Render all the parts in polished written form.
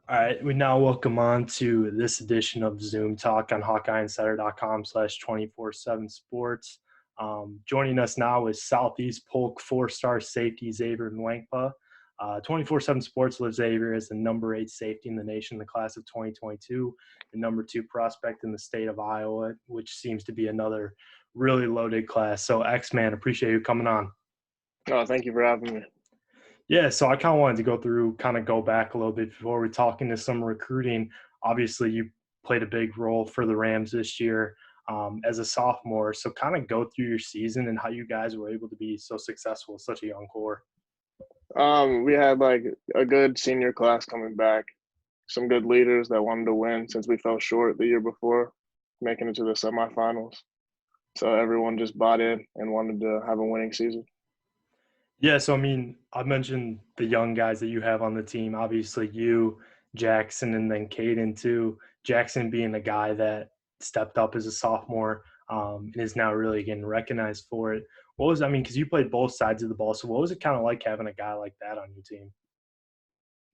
All right, we now welcome on to this edition of Zoom Talk on HawkeyeInsider.com/247 Sports. Joining us now is Southeast Polk four-star safety Xavier Nwankpa. 247 Sports lives Xavier as the number 8 safety in the nation in the class of 2022, the number 2 prospect in the state of Iowa, which seems to be another really loaded class. So, X-Man, appreciate you coming on. Oh, thank you for having me. Yeah, so I kind of wanted to go back a little bit before we talk into some recruiting. Obviously, you played a big role for the Rams this year as a sophomore. So kind of go through your season and how you guys were able to be so successful with such a young core. We had like a good senior class coming back, some good leaders that wanted to win since we fell short the year before, making it to the semifinals. So everyone just bought in and wanted to have a winning season. Yeah, so I mean, I mentioned the young guys that you have on the team. Obviously, you, Jackson, and then Caden too. Jackson being a guy that stepped up as a sophomore and is now really getting recognized for it. What was I mean? Because you played both sides of the ball. So what was it kind of like having a guy like that on your team?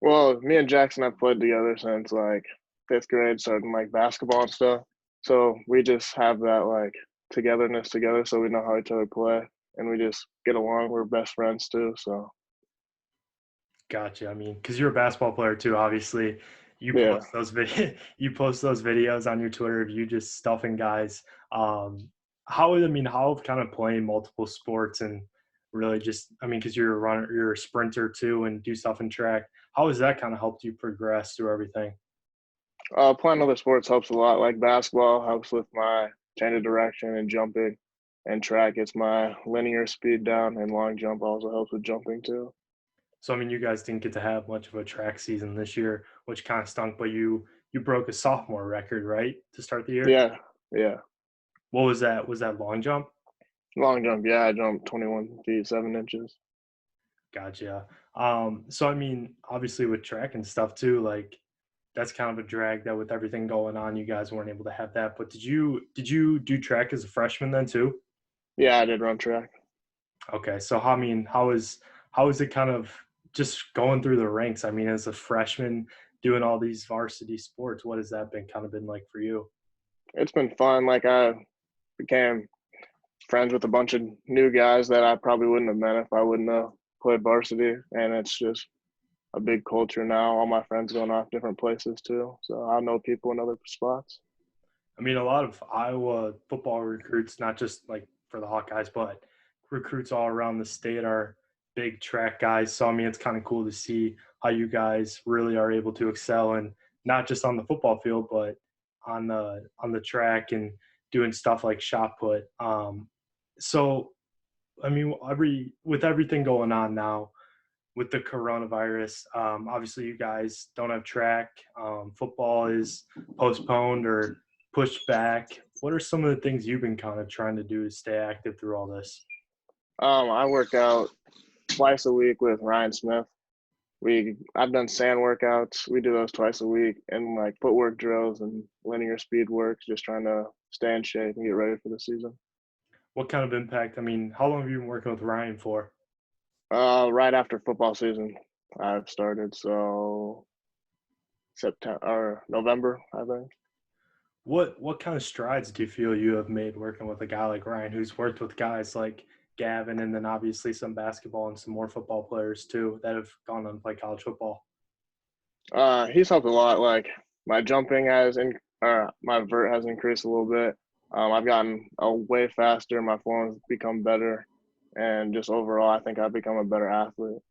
Well, me and Jackson have played together since like fifth grade, starting like basketball and stuff. So we just have that like togetherness together, so we know how each other play, and we just get along. We're best friends too. So Gotcha. I mean, because you're a basketball player too, obviously. You yeah. post those you post those videos on your Twitter of you just stuffing guys. How kind of playing multiple sports and really just, I mean, because you're a runner, you're a sprinter too, and do stuff in track. How has that kind of helped you progress through everything? Playing other sports helps a lot. Like basketball helps with my change of direction and jumping, and track gets my linear speed down, and long jump also helps with jumping too. So I mean, you guys didn't get to have much of a track season this year, which kind of stunk. But you broke a sophomore record, right, to start the year. Yeah, yeah. What was that? Was that long jump? Long jump, yeah. I jumped 21 feet 7 inches. Gotcha. So I mean, obviously with track and stuff too, like that's kind of a drag that with everything going on, you guys weren't able to have that. But did you do track as a freshman then too? Yeah, I did run track. Okay, so how is it kind of just going through the ranks? I mean, as a freshman doing all these varsity sports, what has that been like for you? It's been fun. Like I became friends with a bunch of new guys that I probably wouldn't have met if I wouldn't have played varsity, and it's just a big culture now. All my friends going off different places too, so I know people in other spots. I mean, a lot of Iowa football recruits, not just like for the Hawkeyes, but recruits all around the state are big track guys. So, I mean, it's kind of cool to see how you guys really are able to excel and not just on the football field, but on the track and doing stuff like shot put. So, I mean, with everything going on now with the coronavirus, obviously you guys don't have track. Football is postponed or pushed back. What are some of the things you've been kind of trying to do to stay active through all this? I work out twice a week with Ryan Smith. I've done sand workouts. We do those twice a week, and like footwork drills and linear speed works, just trying to stay in shape and get ready for the season. What kind of impact? I mean, how long have you been working with Ryan for? Right after football season, I've started. So September or November, I think. What kind of strides do you feel you have made working with a guy like Ryan, who's worked with guys like Gavin, and then obviously some basketball and some more football players too that have gone on to play college football? He's helped a lot. Like my jumping my vert has increased a little bit. I've gotten way faster. My form's become better, and just overall, I think I've become a better athlete.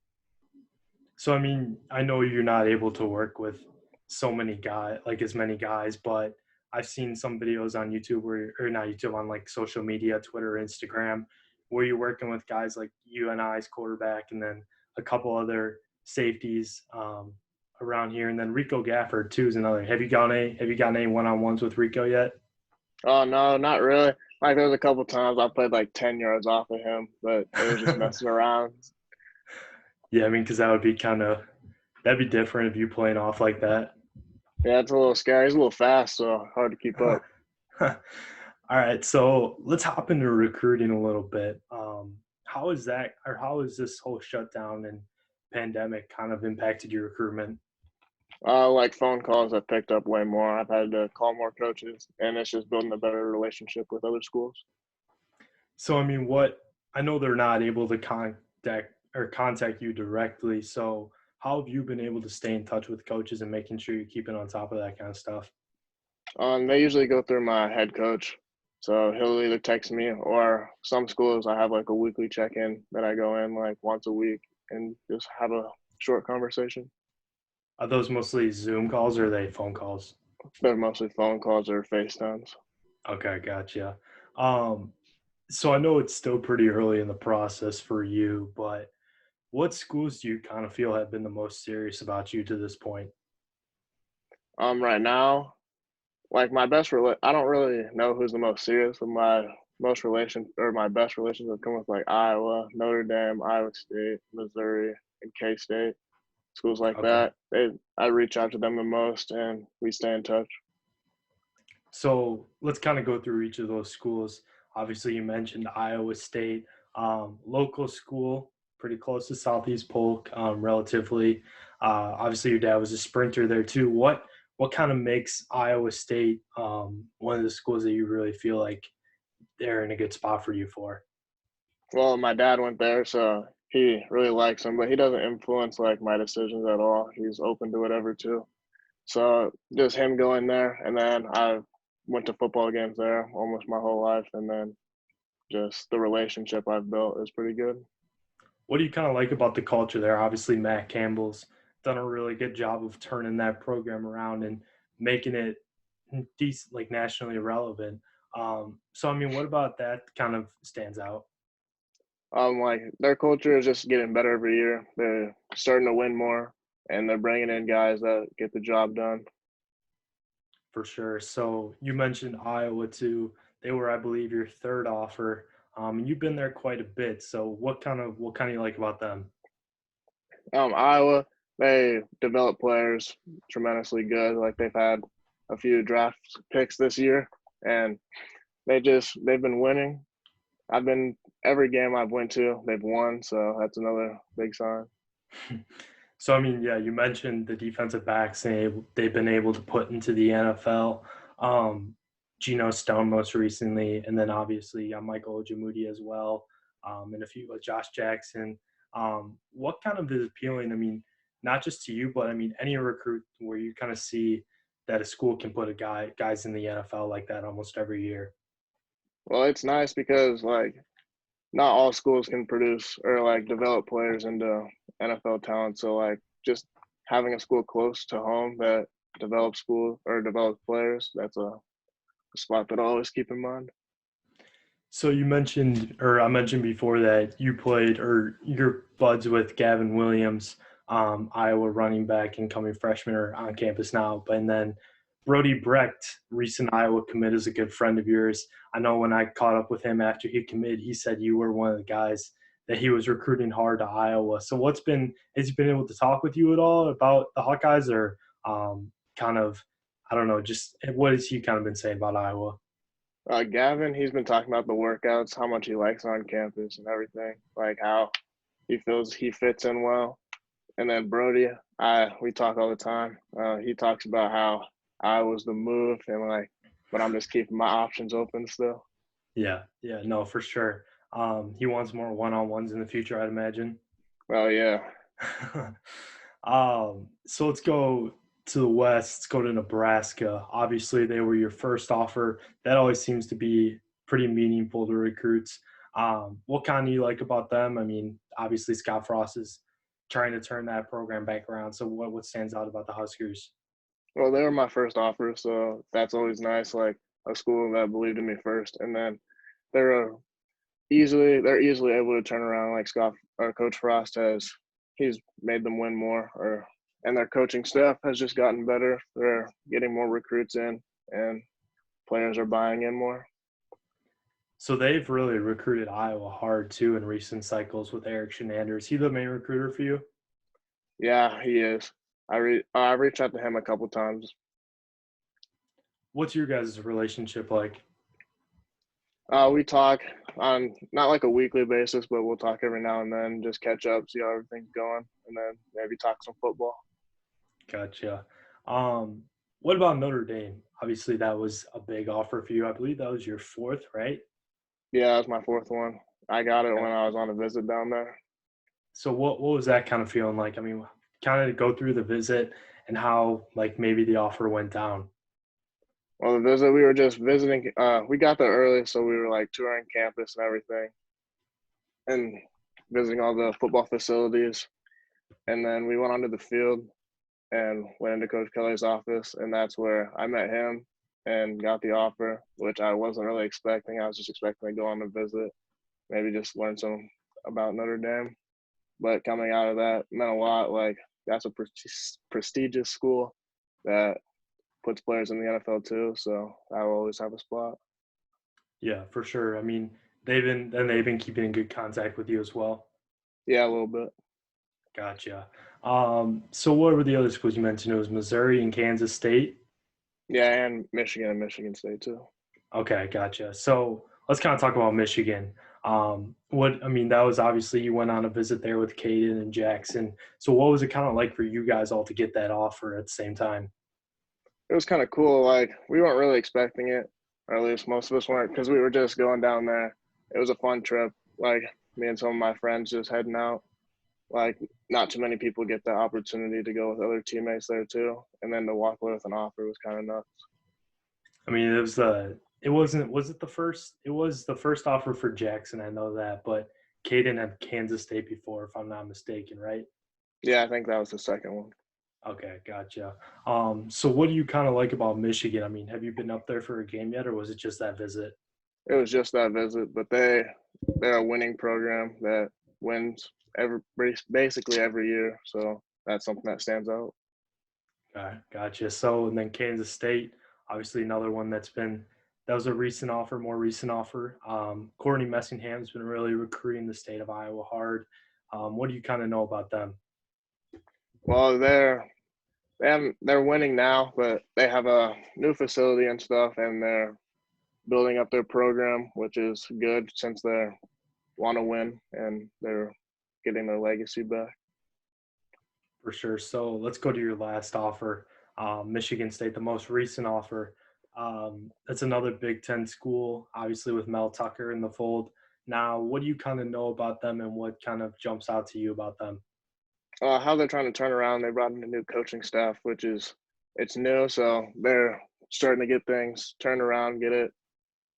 So I mean, I know you're not able to work with so many guys, like as many guys, but I've seen some videos on YouTube or not YouTube, on like social media, Twitter, Instagram, where you're working with guys like UNI's quarterback and then a couple other safeties around here, and then Rico Gafford too is another. Have you gotten any one-on-ones with Rico yet? Oh no, not really. Like there was a couple times I played like 10 yards off of him, but it was just messing around. Yeah, I mean, because that'd be different if you playing off like that. Yeah, it's a little scary. He's a little fast, so hard to keep up. All right, so let's hop into recruiting a little bit. How has this whole shutdown and pandemic kind of impacted your recruitment? Like phone calls, I've picked up way more. I've had to call more coaches, and it's just building a better relationship with other schools. So I mean, what I know they're not able to contact you directly. So how have you been able to stay in touch with coaches and making sure you're keeping on top of that kind of stuff? They usually go through my head coach, so he'll either text me or some schools I have like a weekly check-in that I go in like once a week and just have a short conversation. Are those mostly Zoom calls or are they phone calls? They're mostly phone calls or FaceTimes. Okay, gotcha. Um, so I know it's still pretty early in the process for you, but what schools do you kind of feel have been the most serious about you to this point? Right now, like I don't really know who's the most serious, but my best relations have come with like Iowa, Notre Dame, Iowa State, Missouri, and K State. Schools like Okay. that. I reach out to them the most, and we stay in touch. So let's kind of go through each of those schools. Obviously, you mentioned Iowa State, local school, pretty close to Southeast Polk, relatively. Obviously, your dad was a sprinter there too. What kind of makes Iowa State one of the schools that you really feel like they're in a good spot for you for? Well, my dad went there, so he really likes him, but he doesn't influence like my decisions at all. He's open to whatever too. So just him going there, and then I went to football games there almost my whole life, and then just the relationship I've built is pretty good. What do you kind of like about the culture there? Obviously, Matt Campbell's done a really good job of turning that program around and making it decent, like nationally relevant. So, I mean, what about that kind of stands out Like their culture is just getting better every year. They're starting to win more, and they're bringing in guys that get the job done. for sure? So, you mentioned Iowa too. They were, I believe, your third offer, and you've been there quite a bit. So, what kind of you like about them? Iowa, they develop players tremendously good. Like they've had a few draft picks this year, and they've been winning. I've been every game I've went to, they've won, so that's another big sign. So, I mean, yeah, you mentioned the defensive backs they've been able to put into the NFL. Um, Geno Stone most recently, and then obviously Michael Ojemudia as well, and a few Josh Jackson. What kind of is appealing? I mean, not just to you, but I mean any recruit where you kind of see that a school can put guys in the NFL like that almost every year. Well, it's nice because like not all schools can produce or like develop players into NFL talent. So like just having a school close to home that develops players, that's a spot that I always keep in mind. So you mentioned, or I mentioned before that you played, or you're buds with Gavin Williams, Iowa running back, incoming freshman, or on campus now. But and then Brody Brecht, recent Iowa commit, is a good friend of yours. I know when I caught up with him after he committed, he said you were one of the guys that he was recruiting hard to Iowa. So has he been able to talk with you at all about the Hawkeyes, or kind of, I don't know, just what has he kind of been saying about Iowa? Gavin, he's been talking about the workouts, how much he likes on campus and everything, like how he feels he fits in well. And then Brody, we talk all the time. He talks about how I was the move and like, but I'm just keeping my options open still. Yeah, yeah, no, for sure. He wants more one-on-ones in the future, I'd imagine. Well, yeah. So let's go to the West. Let's go to Nebraska. Obviously, they were your first offer. That always seems to be pretty meaningful to recruits. What kind do you like about them? I mean, obviously Scott Frost is trying to turn that program back around. So what stands out about the Huskers? Well, they were my first offer, so that's always nice. Like a school that believed in me first, and then they're they're easily able to turn around. Like Scott or Coach Frost he's made them win more, or and their coaching staff has just gotten better. They're getting more recruits in, and players are buying in more. So they've really recruited Iowa hard too in recent cycles with Eric Shenander. Is he the main recruiter for you? Yeah, he is. I reached out to him a couple times. What's your guys' relationship like? We talk on not like a weekly basis, but we'll talk every now and then, just catch up, see how everything's going, and then maybe talk some football. Gotcha. Um, what about Notre Dame? Obviously, that was a big offer for you. I believe that was your fourth, right? Yeah, that was my fourth one. I got it Yeah. when I was on a visit down there. So what was that kind of feeling like? I mean, kind of go through the visit and how like maybe the offer went down. Well, the visit, we were just visiting. We got there early, so we were like touring campus and everything, and visiting all the football facilities. And then we went onto the field and went into Coach Kelly's office, and that's where I met him and got the offer, which I wasn't really expecting. I was just expecting to go on a visit, maybe just learn some about Notre Dame. But coming out of that meant a lot. Like that's a prestigious school that puts players in the NFL too, so I will always have a spot. Yeah, for sure. I mean, they've been keeping in good contact with you as well. Yeah, a little bit. Gotcha. So what were the other schools you mentioned? It was Missouri and Kansas State. Yeah, and Michigan State too. Okay, gotcha. So let's kind of talk about Michigan. What I mean, that was obviously you went on a visit there with Caden and Jackson. So what was it kind of like for you guys all to get that offer at the same time? It was kind of cool. Like we weren't really expecting it, or at least most of us weren't, because we were just going down there. It was a fun trip. Like me and some of my friends just heading out. Like not too many people get the opportunity to go with other teammates there too, and then to walk away with an offer was kind of nuts. I mean, it was the first offer for Jackson. I know that, but Caden had Kansas State before, if I'm not mistaken, right? Yeah, I think that was the second one. Okay, gotcha. So what do you kind of like about Michigan? I mean, have you been up there for a game yet, or was it just that visit? It was just that visit, but they're a winning program that wins basically every year. So that's something that stands out. Okay, gotcha. So, and then Kansas State, obviously another one that was a recent offer, more recent offer. Courtney Messingham's been really recruiting the state of Iowa hard. What do you kind of know about them? Well, they're winning now, but they have a new facility and stuff, and they're building up their program, which is good since they want to win and they're getting their legacy back. For sure. So let's go to your last offer, Michigan State, the most recent offer. That's another Big Ten school, obviously with Mel Tucker in the fold. Now, what do you kind of know about them, and what kind of jumps out to you about them? How they're trying to turn around, they brought in a new coaching staff, which is it's new, so they're starting to get things turned around, get it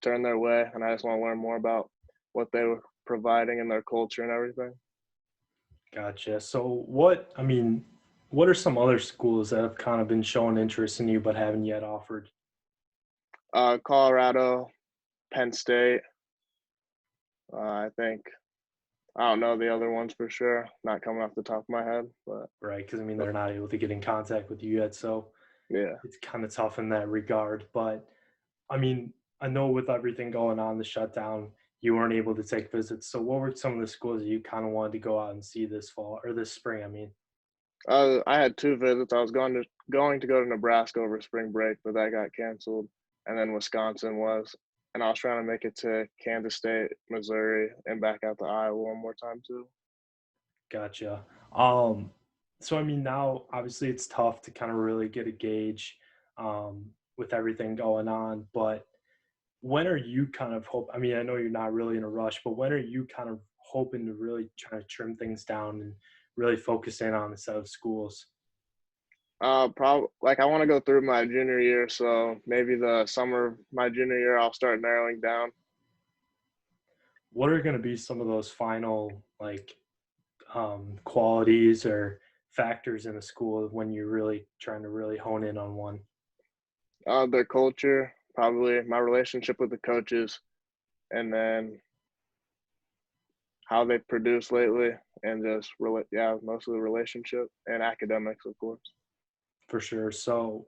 turned their way, and I just want to learn more about what they were providing in their culture and everything. Gotcha. So, what are some other schools that have kind of been showing interest in you but haven't yet offered? Colorado, Penn State, I think. I don't know the other ones for sure, not coming off the top of my head, but Right? Because I mean, they're not able to get in contact with you yet, so yeah. it's kind of tough in that regard. But I mean, I know with everything going on, the shutdown, you weren't able to take visits. So, what were some of the schools that you kind of wanted to go out and see this fall or this spring? I mean, I had two visits. I was going to go to Nebraska over spring break, but that got canceled. And then Wisconsin was, and I was trying to make it to Kansas State, Missouri, and back out to Iowa one more time too. gotcha. Um, so I mean, now obviously it's tough to kind of really get a gauge with everything going on, but when are you kind of hope? I mean, I know you're not really in a rush, but when are you kind of hoping to really try to trim things down and really focus in on the set of schools? Probably like I want to go through my junior year, so maybe the summer of my junior year I'll start narrowing down. What are going to be some of those final like qualities or factors in a school when you're really trying to really hone in on one? Their culture, probably my relationship with the coaches, and then how they've produced lately, and just yeah, mostly relationship and academics, of course. For sure. So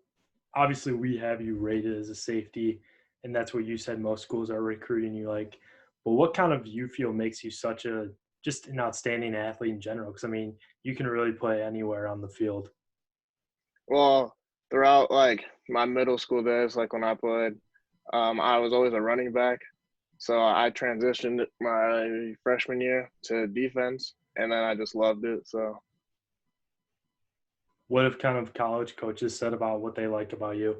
obviously we have you rated as a safety, and that's what you said most schools are recruiting you like. But what kind of you feel makes you such a just an outstanding athlete in general? Because I mean, you can really play anywhere on the field. Well, throughout like my middle school days, like when I played, I was always a running back. So I transitioned my freshman year to defense, and then I just loved it. So What have kind of college coaches said about what they like about you?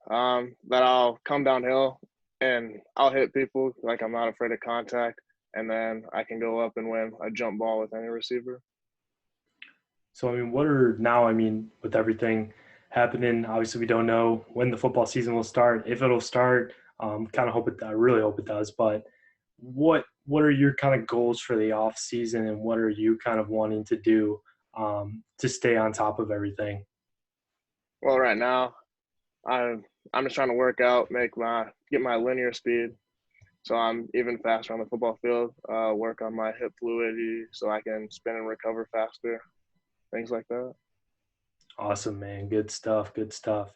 That I'll come downhill and I'll hit people like I'm not afraid of contact, and then I can go up and win a jump ball with any receiver. So, I mean, what are now, I mean, with everything happening, obviously we don't know when the football season will start, if it'll start. Kind of hope it, I really hope it does. But what are your kind of goals for the off season, and what are you kind of wanting to do to stay on top of everything? Well, right now I'm just trying to work out, get my linear speed, so I'm even faster on the football field. Work on my hip fluidity so I can spin and recover faster, things like that. Awesome, man. Good stuff. Good stuff.